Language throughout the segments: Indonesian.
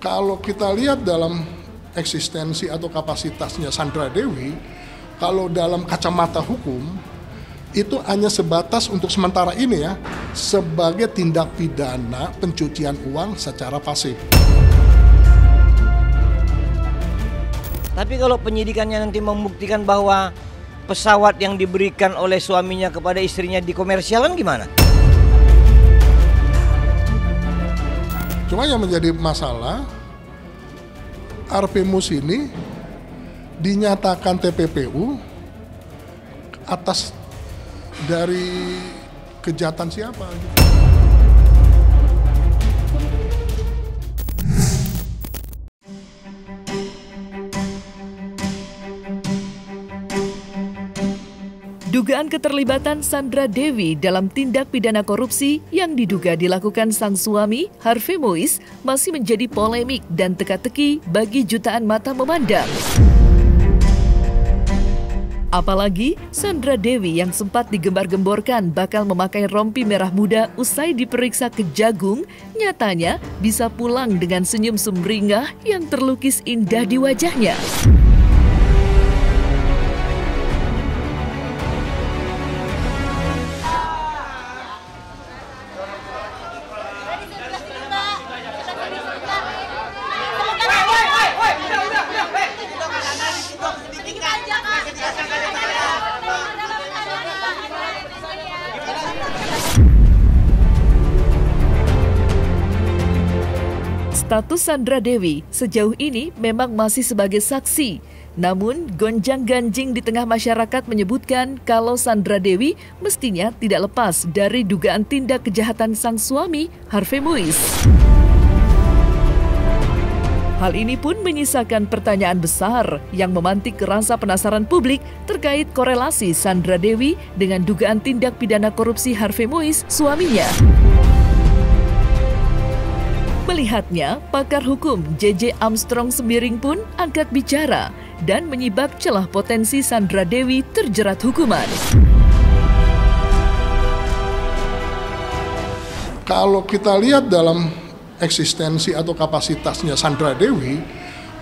Kalau kita lihat dalam eksistensi atau kapasitasnya Sandra Dewi, kalau dalam kacamata hukum, itu hanya sebatas untuk sementara ini ya, sebagai tindak pidana pencucian uang secara pasif. Tapi kalau penyidikannya nanti membuktikan bahwa pesawat yang diberikan oleh suaminya kepada istrinya dikomersialkan gimana? Cuma yang menjadi masalah, RP-MUS ini dinyatakan TPPU atas dari kejahatan siapa? Dugaan keterlibatan Sandra Dewi dalam tindak pidana korupsi yang diduga dilakukan sang suami, Harvey Mois, masih menjadi polemik dan teka-teki bagi jutaan mata memandang. Apalagi Sandra Dewi yang sempat digembar-gemborkan bakal memakai rompi merah muda usai diperiksa Kejagung, nyatanya bisa pulang dengan senyum sumringah yang terlukis indah di wajahnya. Status Sandra Dewi sejauh ini memang masih sebagai saksi. Namun, gonjang-ganjing di tengah masyarakat menyebutkan kalau Sandra Dewi mestinya tidak lepas dari dugaan tindak kejahatan sang suami, Harvey Mois. Hal ini pun menyisakan pertanyaan besar yang memantik rasa penasaran publik terkait korelasi Sandra Dewi dengan dugaan tindak pidana korupsi Harvey Mois, suaminya. Melihatnya, pakar hukum JJ Armstrong Sembiring pun angkat bicara dan menyibak celah potensi Sandra Dewi terjerat hukuman. Kalau kita lihat dalam eksistensi atau kapasitasnya Sandra Dewi,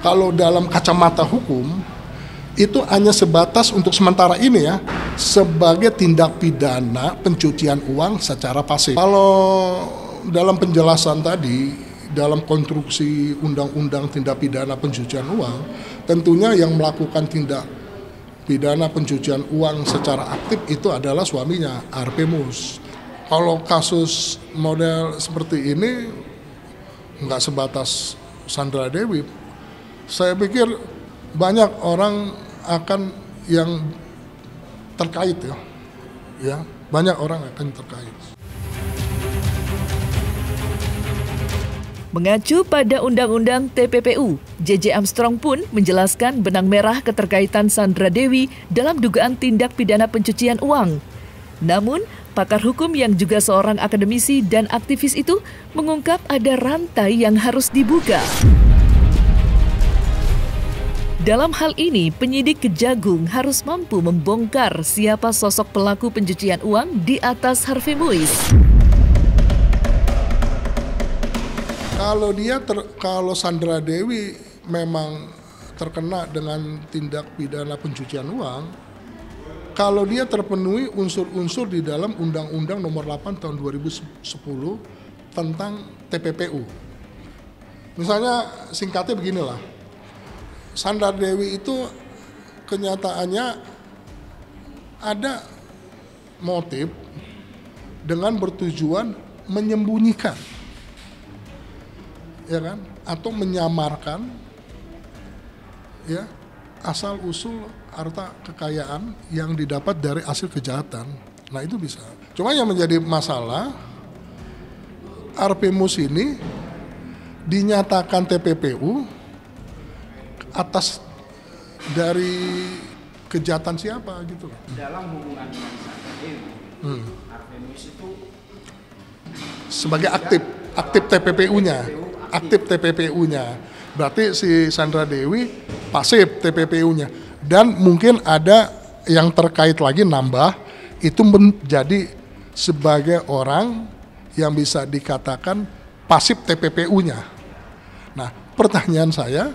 kalau dalam kacamata hukum, itu hanya sebatas untuk sementara ini ya, sebagai tindak pidana pencucian uang secara pasif. Kalau dalam penjelasan tadi, dalam konstruksi undang-undang tindak pidana pencucian uang, tentunya yang melakukan tindak pidana pencucian uang secara aktif itu adalah suaminya, RP-MUS. Kalau kasus model seperti ini nggak sebatas Sandra Dewi, saya pikir banyak orang akan yang terkait ya banyak orang akan terkait. Mengacu pada Undang-Undang TPPU, JJ Armstrong pun menjelaskan benang merah keterkaitan Sandra Dewi dalam dugaan tindak pidana pencucian uang. Namun, pakar hukum yang juga seorang akademisi dan aktivis itu mengungkap ada rantai yang harus dibuka. Dalam hal ini, penyidik Kejagung harus mampu membongkar siapa sosok pelaku pencucian uang di atas Harvey Mois. Kalau Sandra Dewi memang terkena dengan tindak pidana pencucian uang, kalau dia terpenuhi unsur-unsur di dalam Undang-Undang Nomor 8 Tahun 2010 tentang TPPU. Misalnya singkatnya beginilah, Sandra Dewi itu kenyataannya ada motif dengan bertujuan menyembunyikan, ya kan, atau menyamarkan ya asal usul harta kekayaan yang didapat dari hasil kejahatan. Nah itu bisa. Cuma yang menjadi masalah, RP-MUS ini dinyatakan TPPU atas dari kejahatan siapa gitu. Dalam hubungan dengan Sandra Dewi, RP-MUS itu sebagai aktif TPPU-nya. Aktif TPPU-nya. Berarti si Sandra Dewi pasif TPPU-nya. Dan mungkin ada yang terkait lagi nambah, itu menjadi sebagai orang yang bisa dikatakan pasif TPPU-nya. Nah, pertanyaan saya,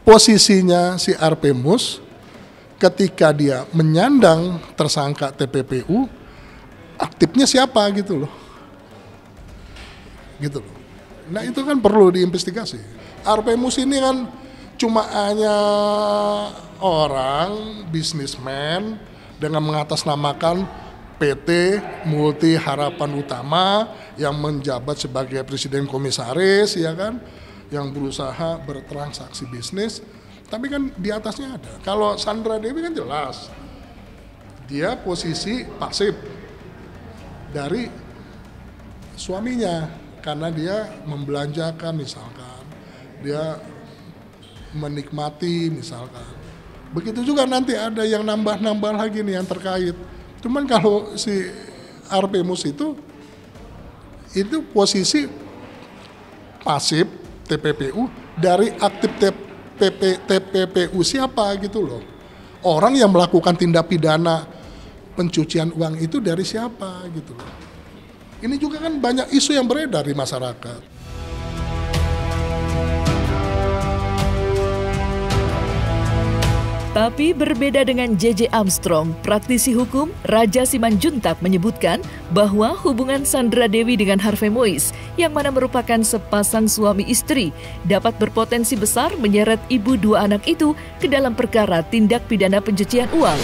posisinya si RP Mus ketika dia menyandang tersangka TPPU, aktifnya siapa gitu loh. Gitu loh. Nah itu kan perlu diinvestigasi. RP Mus ini kan cuma hanya orang bisnismen dengan mengatasnamakan PT Multi Harapan Utama yang menjabat sebagai presiden komisaris, ya kan, yang berusaha bertransaksi bisnis, tapi kan di atasnya ada. Kalau Sandra Dewi kan jelas, dia posisi pasif dari suaminya karena dia membelanjakan misalkan, dia menikmati misalkan. Begitu juga nanti ada yang nambah-nambah lagi nih yang terkait. Cuman kalau si RP Mus itu posisi pasif TPPU dari aktif TPPU siapa gitu loh. Orang yang melakukan tindak pidana pencucian uang itu dari siapa gitu loh. Ini juga kan banyak isu yang beredar di masyarakat. Tapi berbeda dengan JJ Armstrong, praktisi hukum Raja Simanjuntak menyebutkan bahwa hubungan Sandra Dewi dengan Harvey Mois yang mana merupakan sepasang suami istri dapat berpotensi besar menyeret ibu dua anak itu ke dalam perkara tindak pidana pencucian uang.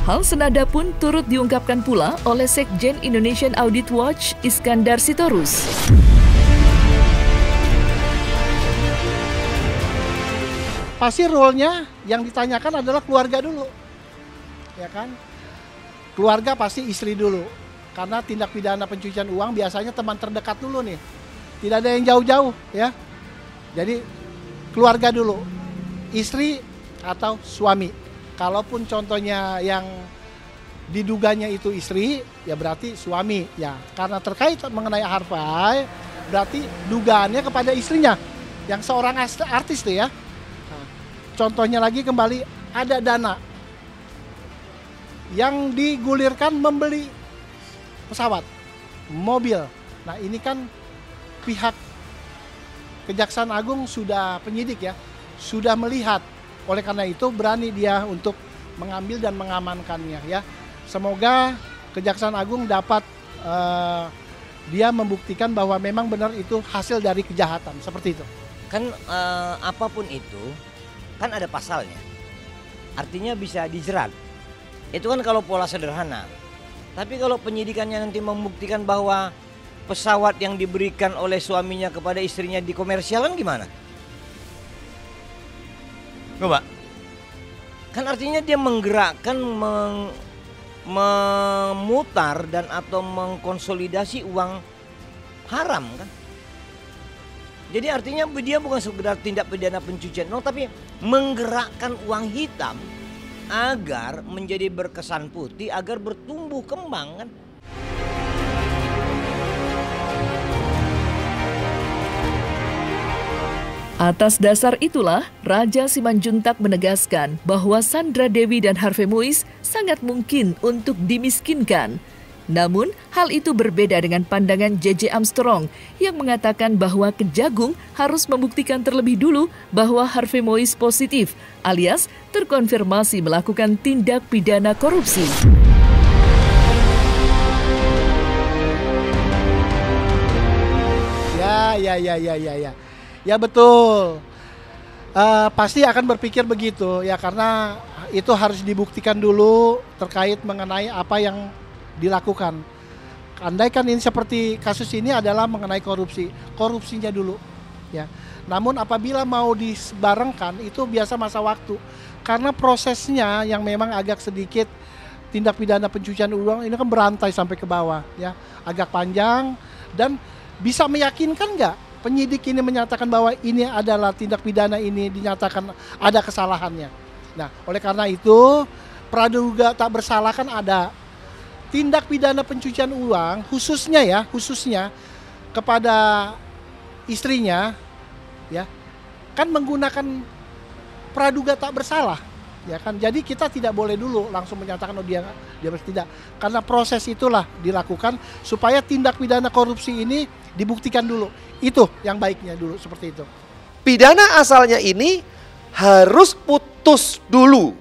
Hal senada pun turut diungkapkan pula oleh Sekjen Indonesian Audit Watch Iskandar Sitorus. Pasti role-nya yang ditanyakan adalah keluarga dulu, ya kan? Keluarga pasti istri dulu, karena tindak pidana pencucian uang biasanya teman terdekat dulu nih, tidak ada yang jauh-jauh, ya. Jadi keluarga dulu, istri atau suami. Kalaupun contohnya yang diduganya itu istri, ya berarti suami, ya. Karena terkait mengenai Harvey, berarti dugaannya kepada istrinya, yang seorang artis tuh ya. Contohnya lagi kembali ada dana yang digulirkan membeli pesawat, mobil. Nah ini kan pihak Kejaksaan Agung sudah penyidik ya, sudah melihat. Oleh karena itu berani dia untuk mengambil dan mengamankannya ya. Semoga Kejaksaan Agung dapat dia membuktikan bahwa memang benar itu hasil dari kejahatan seperti itu. Kan apapun itu kan ada pasalnya, artinya bisa dijerat. Itu kan kalau pola sederhana. Tapi kalau penyidikannya nanti membuktikan bahwa pesawat yang diberikan oleh suaminya kepada istrinya dikomersialkan gimana? Coba. Kan artinya dia menggerakkan, memutar dan atau mengkonsolidasi uang haram kan? Jadi artinya dia bukan sekedar tindak pidana pencucian uang, tapi menggerakkan uang hitam agar menjadi berkesan putih, agar bertumbuh kembang kan. Atas dasar itulah, Raja Simanjuntak menegaskan bahwa Sandra Dewi dan Harvey Mois sangat mungkin untuk dimiskinkan. Namun, hal itu berbeda dengan pandangan JJ Armstrong yang mengatakan bahwa Kejagung harus membuktikan terlebih dulu bahwa Harvey Mois positif, alias terkonfirmasi melakukan tindak pidana korupsi. Ya betul. Pasti akan berpikir begitu ya, karena itu harus dibuktikan dulu terkait mengenai apa yang dilakukan. Andaikan ini seperti kasus ini adalah mengenai korupsinya dulu ya. Namun apabila mau dibarengkan itu biasa masa waktu, karena prosesnya yang memang agak sedikit tindak pidana pencucian uang ini kan berantai sampai ke bawah ya, agak panjang. Dan bisa meyakinkan nggak penyidik ini menyatakan bahwa ini adalah tindak pidana, ini dinyatakan ada kesalahannya. Nah oleh karena itu praduga tak bersalah kan ada. Tindak pidana pencucian uang khususnya kepada istrinya ya kan menggunakan praduga tak bersalah ya kan. Jadi kita tidak boleh dulu langsung menyatakan oh dia tidak, karena proses itulah dilakukan supaya tindak pidana korupsi ini dibuktikan dulu. Itu yang baiknya dulu seperti itu. Pidana asalnya ini harus putus dulu.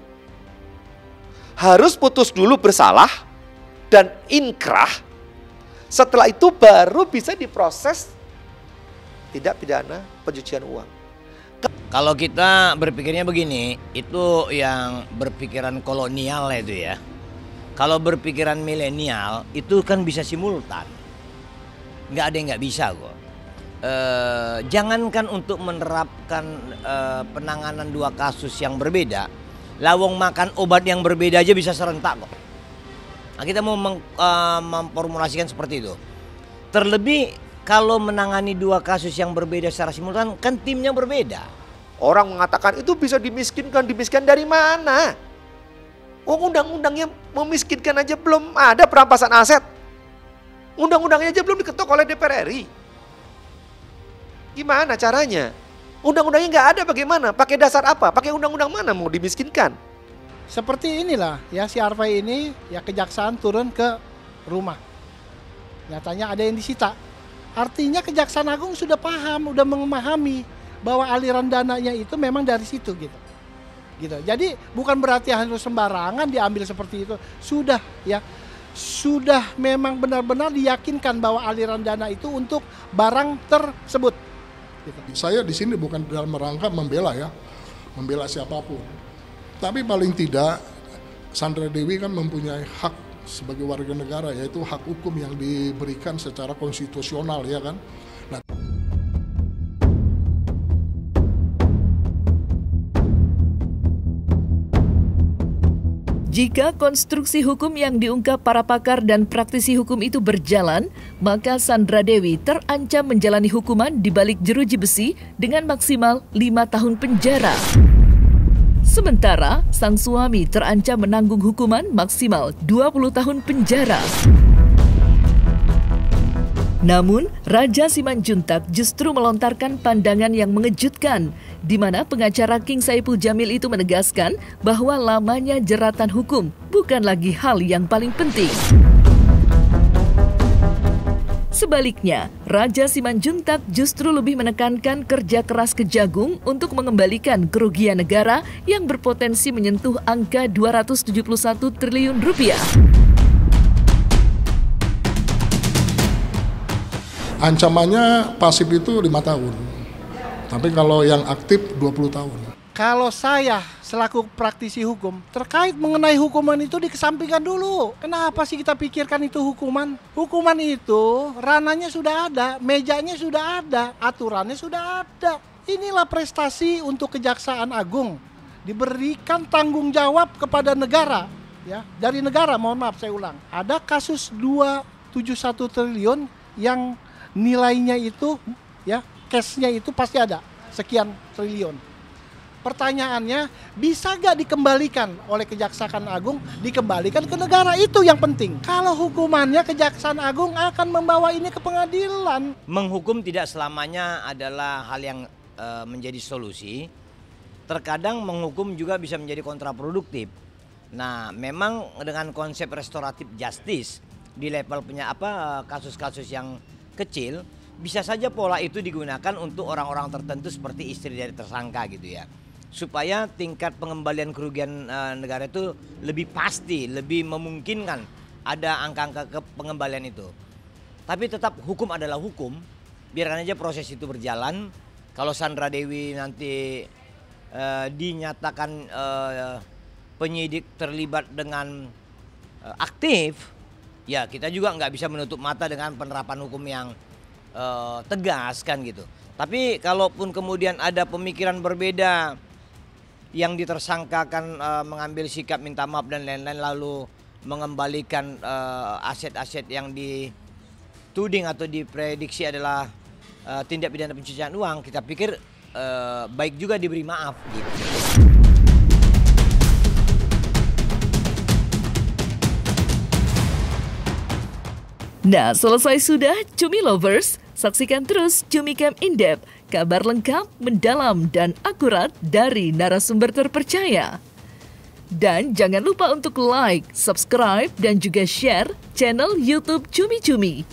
Harus putus dulu bersalah dan inkrah. Setelah itu baru bisa diproses tindak pidana pencucian uang. Kalau kita berpikirnya begini, itu yang berpikiran kolonial itu ya. Kalau berpikiran milenial itu kan bisa simultan. Nggak ada yang nggak bisa kok. Jangankan untuk menerapkan penanganan dua kasus yang berbeda, lawong makan obat yang berbeda aja bisa serentak kok. Nah, kita mau memformulasikan seperti itu. Terlebih kalau menangani dua kasus yang berbeda secara simultan, kan timnya berbeda. Orang mengatakan itu bisa dimiskinkan dari mana? Oh, undang-undangnya memiskinkan aja belum ada perampasan aset. Undang-undangnya aja belum diketok oleh DPR RI. Gimana caranya? Undang-undangnya nggak ada bagaimana? Pakai dasar apa? Pakai undang-undang mana mau dimiskinkan? Seperti inilah ya, si Arfai ini ya kejaksaan turun ke rumah. Nyatanya ada yang disita. Artinya Kejaksaan Agung sudah paham, udah memahami bahwa aliran dananya itu memang dari situ gitu. Jadi bukan berarti harus sembarangan diambil seperti itu. Sudah ya, sudah memang benar-benar diyakinkan bahwa aliran dana itu untuk barang tersebut. Gitu. Saya di sini bukan dalam rangka membela ya, membela siapapun. Tapi paling tidak Sandra Dewi kan mempunyai hak sebagai warga negara, yaitu hak hukum yang diberikan secara konstitusional ya kan. Nah, jika konstruksi hukum yang diungkap para pakar dan praktisi hukum itu berjalan, maka Sandra Dewi terancam menjalani hukuman di balik jeruji besi dengan maksimal 5 tahun penjara. Sementara, sang suami terancam menanggung hukuman maksimal 20 tahun penjara. Namun, Raja Simanjuntak justru melontarkan pandangan yang mengejutkan, di mana pengacara King Saipul Jamil itu menegaskan bahwa lamanya jeratan hukum bukan lagi hal yang paling penting. Sebaliknya, Raja Simanjuntak justru lebih menekankan kerja keras Kejagung untuk mengembalikan kerugian negara yang berpotensi menyentuh angka 271 triliun rupiah. ancamannya pasif itu 5 tahun. Tapi kalau yang aktif 20 tahun. Kalau saya selaku praktisi hukum, terkait mengenai hukuman itu dikesampingkan dulu. Kenapa sih kita pikirkan itu hukuman? Hukuman itu ranahnya sudah ada, mejanya sudah ada, aturannya sudah ada. Inilah prestasi untuk Kejaksaan Agung. Diberikan tanggung jawab kepada negara. Ya, dari negara, mohon maaf saya ulang. Ada kasus 271 triliun yang nilainya itu, ya, cashnya itu pasti ada, sekian triliun. Pertanyaannya, bisa gak dikembalikan oleh Kejaksaan Agung, dikembalikan ke negara, itu yang penting. Kalau hukumannya Kejaksaan Agung akan membawa ini ke pengadilan. Menghukum tidak selamanya adalah hal yang menjadi solusi. Terkadang menghukum juga bisa menjadi kontraproduktif. Nah, memang dengan konsep restoratif justice di level kasus-kasus yang kecil, bisa saja pola itu digunakan untuk orang-orang tertentu seperti istri dari tersangka gitu ya. Supaya tingkat pengembalian kerugian negara itu lebih pasti, lebih memungkinkan ada angka-angka pengembalian itu. Tapi tetap hukum adalah hukum, biarkan aja proses itu berjalan. Kalau Sandra Dewi nanti dinyatakan penyidik terlibat dengan aktif, ya kita juga nggak bisa menutup mata dengan penerapan hukum yang tegas kan gitu. Tapi kalaupun kemudian ada pemikiran berbeda, yang ditersangkakan mengambil sikap minta maaf dan lain-lain lalu mengembalikan aset-aset yang dituding atau diprediksi adalah tindak pidana pencucian uang, kita pikir baik juga diberi maaf gitu. Nah, selesai sudah Cumi Lovers. Saksikan terus Cumi Camp In-Depth, kabar lengkap, mendalam, dan akurat dari narasumber terpercaya. Dan jangan lupa untuk like, subscribe, dan juga share channel YouTube Cumi Cumi.